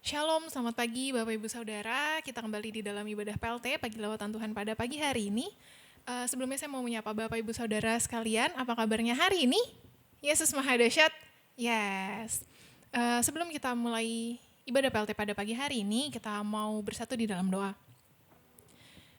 Shalom, selamat pagi Bapak Ibu Saudara. Kita kembali di dalam ibadah PLT, Pagi Lawatan Tuhan pada pagi hari ini. Sebelumnya saya mau menyapa Bapak Ibu Saudara sekalian, apa kabarnya hari ini? Yesus Maha Dahsyat? Yes. Sebelum kita mulai ibadah PLT pada pagi hari ini, kita mau bersatu di dalam doa.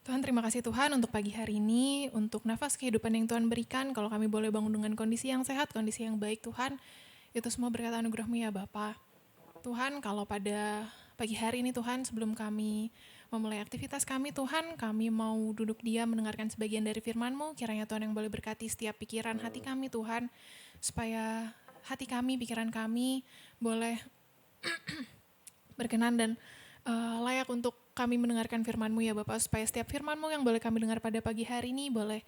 Tuhan, terima kasih Tuhan untuk pagi hari ini, untuk nafas kehidupan yang Tuhan berikan. Kalau kami boleh bangun dengan kondisi yang sehat, kondisi yang baik Tuhan, itu semua berkat anugerah-Mu ya Bapa. Tuhan, kalau pada pagi hari ini Tuhan, sebelum kami memulai aktivitas kami Tuhan, kami mau duduk diam mendengarkan sebagian dari firman-Mu. Kiranya Tuhan yang boleh berkati setiap pikiran hati kami Tuhan, supaya hati kami, pikiran kami boleh berkenan dan layak untuk kami mendengarkan firman-Mu ya Bapak, supaya setiap firman-Mu yang boleh kami dengar pada pagi hari ini boleh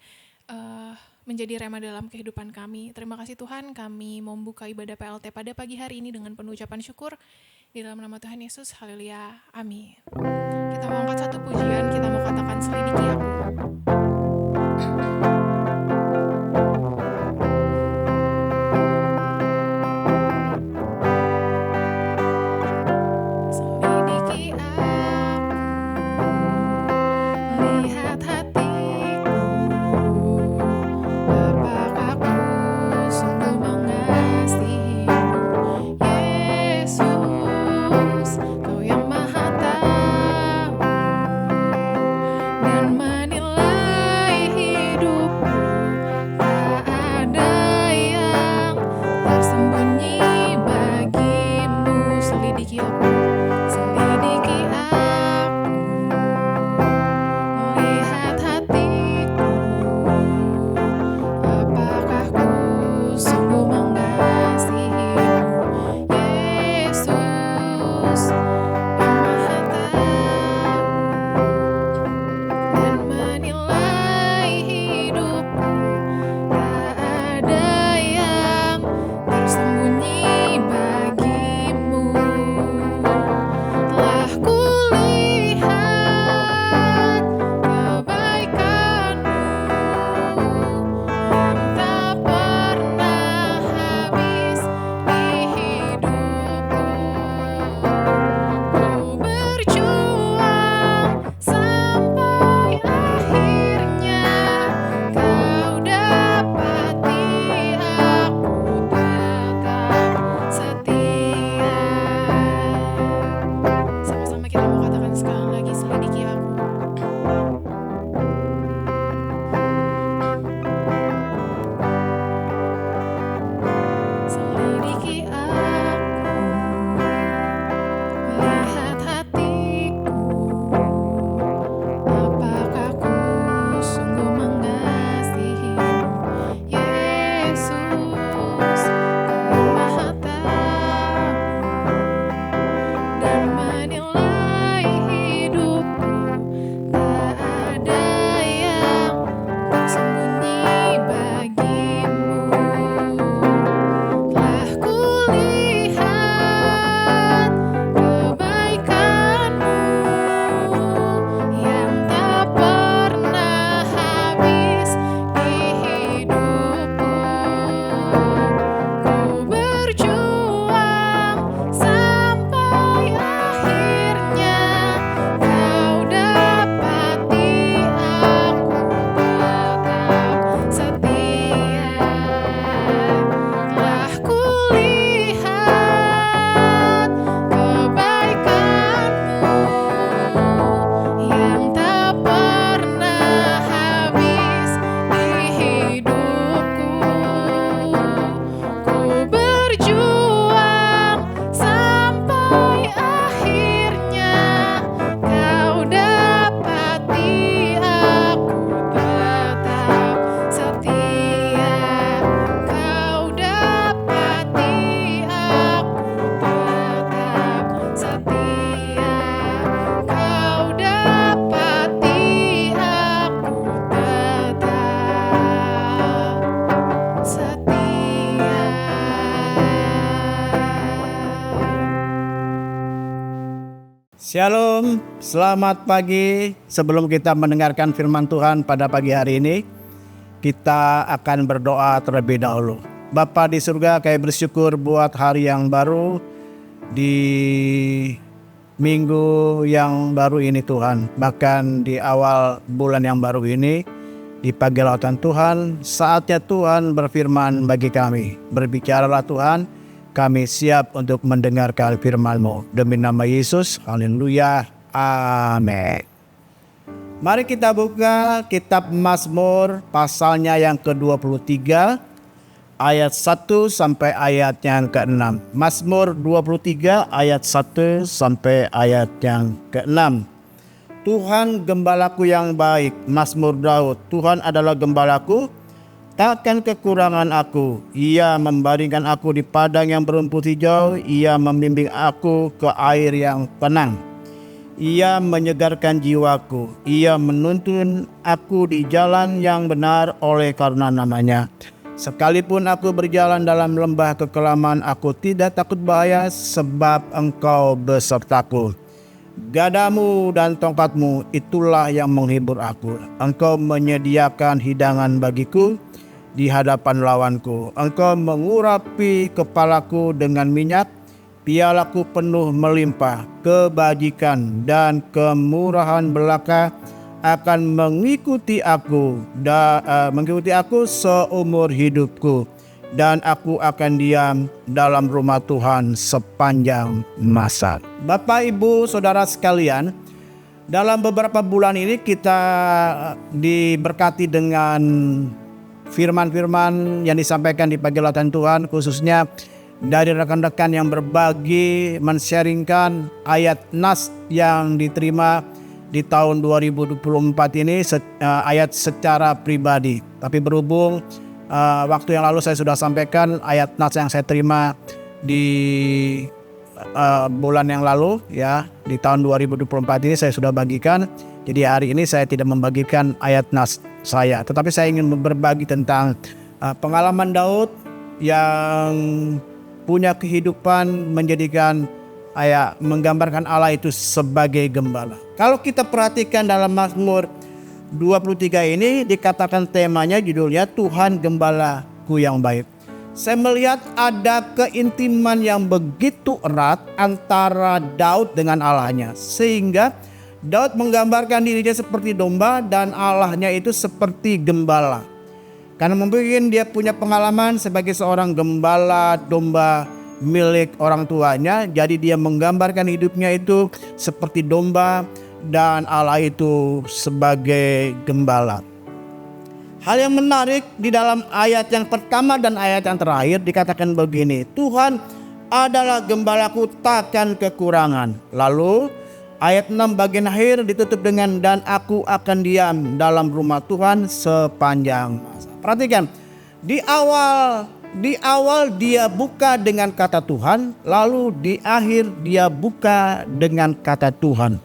menjadi rema dalam kehidupan kami. Terima kasih Tuhan, kami membuka ibadah PLT pada pagi hari ini dengan penuh ucapan syukur. Di dalam nama Tuhan Yesus, haleluya, amin. Kita mau angkat satu pujian, kita mau katakan selidiki aku. Shalom, selamat pagi. Sebelum kita mendengarkan firman Tuhan pada pagi hari ini, kita akan berdoa terlebih dahulu. Bapa di surga, kami bersyukur buat hari yang baru, di minggu yang baru ini Tuhan. Bahkan di awal bulan yang baru ini, di pagi lawatan Tuhan, saatnya Tuhan berfirman bagi kami. Berbicaralah Tuhan, kami siap untuk mendengarkan firman-Mu. Demi nama Yesus, haleluya, amin. Mari kita buka kitab Mazmur pasalnya yang ke-23, ayat 1 sampai ayat yang ke-6. Mazmur 23 ayat 1 sampai ayat yang ke-6. Tuhan gembalaku yang baik, Mazmur Daud. Tuhan adalah gembalaku, takkan kekurangan aku. Ia membaringkan aku di padang yang berumput hijau. Ia membimbing aku ke air yang tenang. Ia menyegarkan jiwaku. Ia menuntun aku di jalan yang benar oleh karena namanya. Sekalipun aku berjalan dalam lembah kekelaman, aku tidak takut bahaya, sebab Engkau besertaku. Gadamu dan tongkatmu, itulah yang menghibur aku. Engkau menyediakan hidangan bagiku di hadapan lawanku. Engkau mengurapi kepalaku dengan minyak, pialaku penuh melimpah. Kebajikan dan kemurahan belaka akan mengikuti aku seumur hidupku, dan aku akan diam dalam rumah Tuhan sepanjang masa. Bapak, Ibu, Saudara sekalian, dalam beberapa bulan ini kita diberkati dengan firman-firman yang disampaikan di pagi lawatan Tuhan, khususnya dari rekan-rekan yang berbagi, men-sharingkan ayat nas yang diterima di tahun 2024 ini, ayat secara pribadi. Tapi berhubung waktu yang lalu saya sudah sampaikan ayat nas yang saya terima di bulan yang lalu, ya, di tahun 2024 ini saya sudah bagikan. Jadi hari ini saya tidak membagikan ayat nas saya, tetapi saya ingin berbagi tentang pengalaman Daud yang punya kehidupan menjadikan menggambarkan Allah itu sebagai gembala. Kalau kita perhatikan dalam Mazmur 23 ini dikatakan temanya, judulnya Tuhan Gembalaku yang baik. Saya melihat ada keintiman yang begitu erat antara Daud dengan Allahnya, sehingga Daud menggambarkan dirinya seperti domba dan Allahnya itu seperti gembala. Karena mungkin dia punya pengalaman sebagai seorang gembala domba milik orang tuanya, jadi dia menggambarkan hidupnya itu seperti domba dan Allah itu sebagai gembala. Hal yang menarik di dalam ayat yang pertama dan ayat yang terakhir dikatakan begini, Tuhan adalah gembalaku, takkan kekurangan. Lalu ayat 6 bagian akhir ditutup dengan dan aku akan diam dalam rumah Tuhan sepanjang masa. Perhatikan, di awal dia buka dengan kata Tuhan, lalu di akhir dia buka dengan kata Tuhan.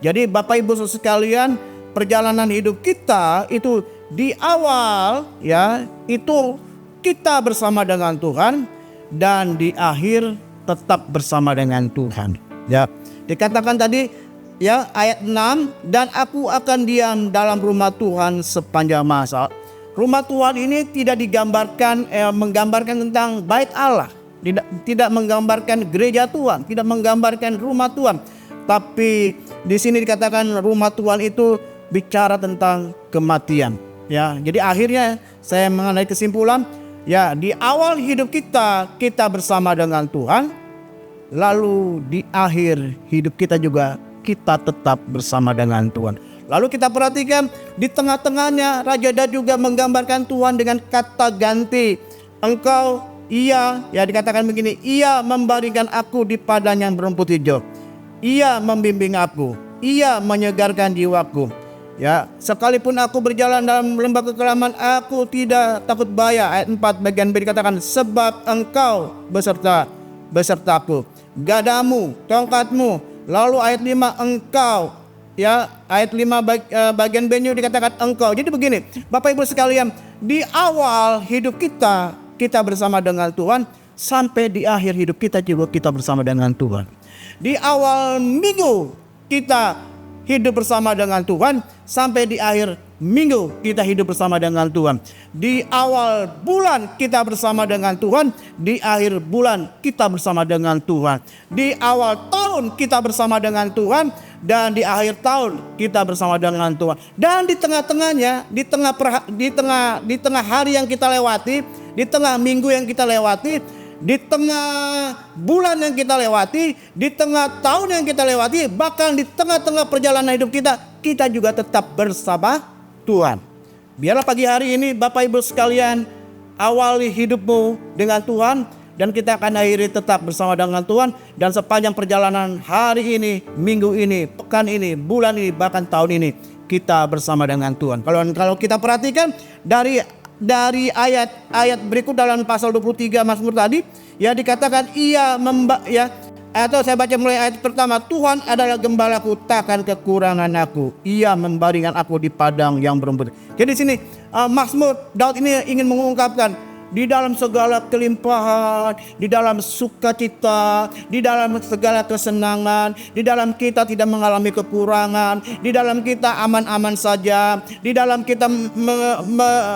Jadi Bapak Ibu sekalian, perjalanan hidup kita itu di awal, ya, itu kita bersama dengan Tuhan, dan di akhir tetap bersama dengan Tuhan. Ya, dikatakan tadi, ya, ayat 6, dan aku akan diam dalam rumah Tuhan sepanjang masa. Rumah Tuhan ini tidak menggambarkan tentang bait Allah, tidak menggambarkan gereja Tuhan, tidak menggambarkan rumah Tuhan. Tapi di sini dikatakan rumah Tuhan itu bicara tentang kematian. Ya, jadi akhirnya saya mengenai kesimpulan, ya, di awal hidup kita bersama dengan Tuhan, lalu di akhir hidup kita juga kita tetap bersama dengan Tuhan. Lalu kita perhatikan di tengah-tengahnya Raja Daud juga menggambarkan Tuhan dengan kata ganti. Engkau, ia, ya, dikatakan begini, ia membaringkan aku di padang yang berumput hijau. Ia membimbing aku, ia menyegarkan jiwaku. Ya, sekalipun aku berjalan dalam lembah kekelaman, aku tidak takut bahaya. Ayat 4 bagian B dikatakan, sebab Engkau besertaku. Gadamu, tongkatmu. Lalu ayat 5, Engkau. Ya, ayat 5 bagian B dikatakan Engkau. Jadi begini, Bapak Ibu sekalian, di awal hidup kita bersama dengan Tuhan, sampai di akhir hidup kita juga kita bersama dengan Tuhan. Di awal minggu kita hidup bersama dengan Tuhan, sampai di akhir minggu kita hidup bersama dengan Tuhan. Di awal bulan kita bersama dengan Tuhan. Di akhir bulan kita bersama dengan Tuhan. Di awal tahun kita bersama dengan Tuhan. Dan di akhir tahun kita bersama dengan Tuhan. Dan di tengah-tengahnya, di tengah hari yang kita lewati, di tengah minggu yang kita lewati, di tengah bulan yang kita lewati, di tengah tahun yang kita lewati, bahkan di tengah-tengah perjalanan hidup kita juga tetap bersama Tuhan. Biarlah pagi hari ini Bapak Ibu sekalian, awali hidupmu dengan Tuhan, dan kita akan akhiri tetap bersama dengan Tuhan. Dan sepanjang perjalanan hari ini, minggu ini, pekan ini, bulan ini, bahkan tahun ini, kita bersama dengan Tuhan. Kalau kita perhatikan dari ayat berikut dalam pasal 23 Mazmur tadi, ya dikatakan atau saya baca mulai ayat pertama, Tuhan adalah gembalaku, takkan kekurangan aku. Ia membaringkan aku di padang yang berumput. Jadi di sini Mazmur Daud ini ingin mengungkapkan, di dalam segala kelimpahan, di dalam sukacita, di dalam segala kesenangan, di dalam kita tidak mengalami kekurangan, di dalam kita aman-aman saja, di dalam kita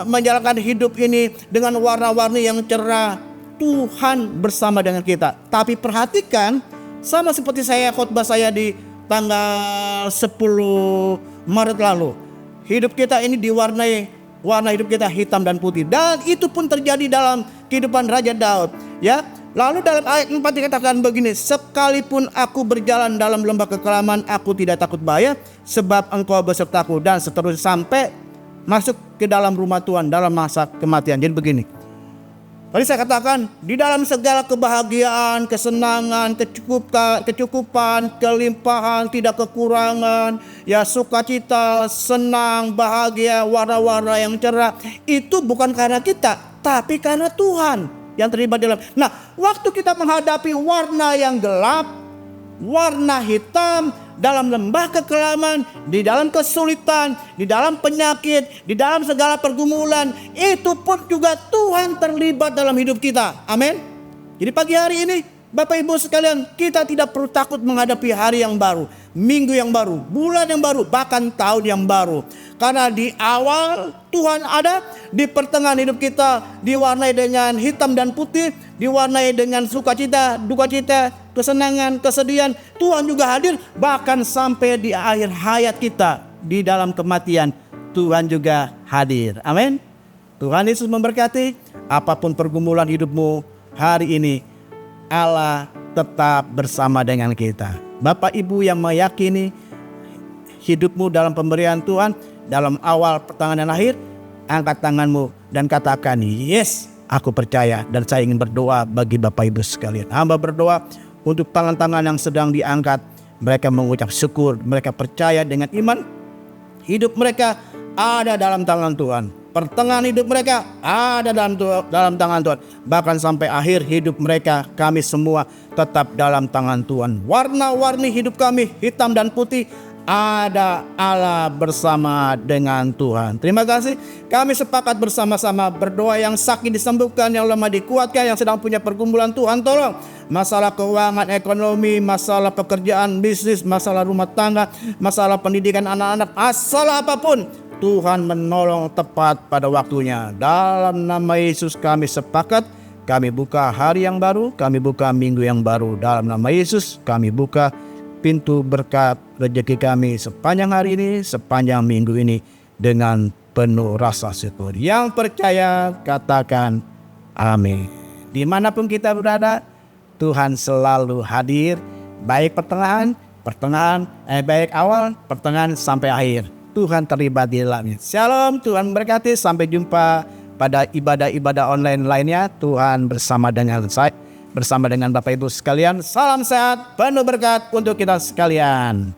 menjalankan hidup ini dengan warna-warni yang cerah, Tuhan bersama dengan kita. Tapi perhatikan, sama seperti khotbah saya di tanggal 10 Maret lalu, hidup kita ini warna hidup kita hitam dan putih. Dan itu pun terjadi dalam kehidupan Raja Daud, ya. Lalu dalam ayat 4 dikatakan begini, sekalipun aku berjalan dalam lembah kekelaman, aku tidak takut bahaya, sebab Engkau besertaku. Dan seterusnya sampai masuk ke dalam rumah Tuhan dalam masa kematian. Jadi begini, tadi saya katakan, di dalam segala kebahagiaan, kesenangan, kecukupan, kelimpahan, tidak kekurangan, ya sukacita, senang, bahagia, warna-warna yang cerah, itu bukan karena kita, tapi karena Tuhan yang terlibat dalam. Nah, waktu kita menghadapi warna yang gelap, warna hitam, dalam lembah kekelaman, di dalam kesulitan, di dalam penyakit, di dalam segala pergumulan, itu pun juga Tuhan terlibat dalam hidup kita. Amin. Jadi pagi hari ini Bapak Ibu sekalian, kita tidak perlu takut menghadapi hari yang baru, minggu yang baru, bulan yang baru, bahkan tahun yang baru. Karena di awal Tuhan ada, di pertengahan hidup kita diwarnai dengan hitam dan putih, diwarnai dengan sukacita, dukacita, kesenangan, kesedihan. Tuhan juga hadir, bahkan sampai di akhir hayat kita, di dalam kematian, Tuhan juga hadir. Amin. Tuhan Yesus memberkati. Apapun pergumulan hidupmu hari ini, Allah tetap bersama dengan kita. Bapak Ibu yang meyakini hidupmu dalam pemberian Tuhan, dalam awal, pertengahan, dan akhir, angkat tanganmu dan katakan, yes, aku percaya. Dan saya ingin berdoa bagi Bapak Ibu sekalian. Hamba berdoa untuk tangan-tangan yang sedang diangkat. Mereka mengucap syukur, mereka percaya dengan iman. Hidup mereka ada dalam tangan Tuhan. Pertengahan hidup mereka ada dalam tangan Tuhan. Bahkan sampai akhir hidup mereka, kami semua tetap dalam tangan Tuhan. Warna-warni hidup kami, hitam dan putih, ada Allah bersama dengan Tuhan. Terima kasih. Kami sepakat bersama-sama berdoa, yang sakit disembuhkan, yang lemah dikuatkan, yang sedang punya pergumulan Tuhan tolong. Masalah keuangan, ekonomi, masalah pekerjaan, bisnis, masalah rumah tangga, masalah pendidikan anak-anak, masalah apapun, Tuhan menolong tepat pada waktunya. Dalam nama Yesus kami sepakat. Kami buka hari yang baru, kami buka minggu yang baru. Dalam nama Yesus kami buka pintu berkat rezeki kami sepanjang hari ini, sepanjang minggu ini, dengan penuh rasa syukur. Yang percaya katakan amin. Dimanapun kita berada, Tuhan selalu hadir, baik baik awal, pertengahan sampai akhir. Tuhan terlibat di dalamnya. Shalom, Tuhan berkati. Sampai jumpa pada ibadah-ibadah online lainnya. Tuhan bersama dengan saya, bersama dengan Bapak Ibu sekalian. Salam sehat, penuh berkat untuk kita sekalian.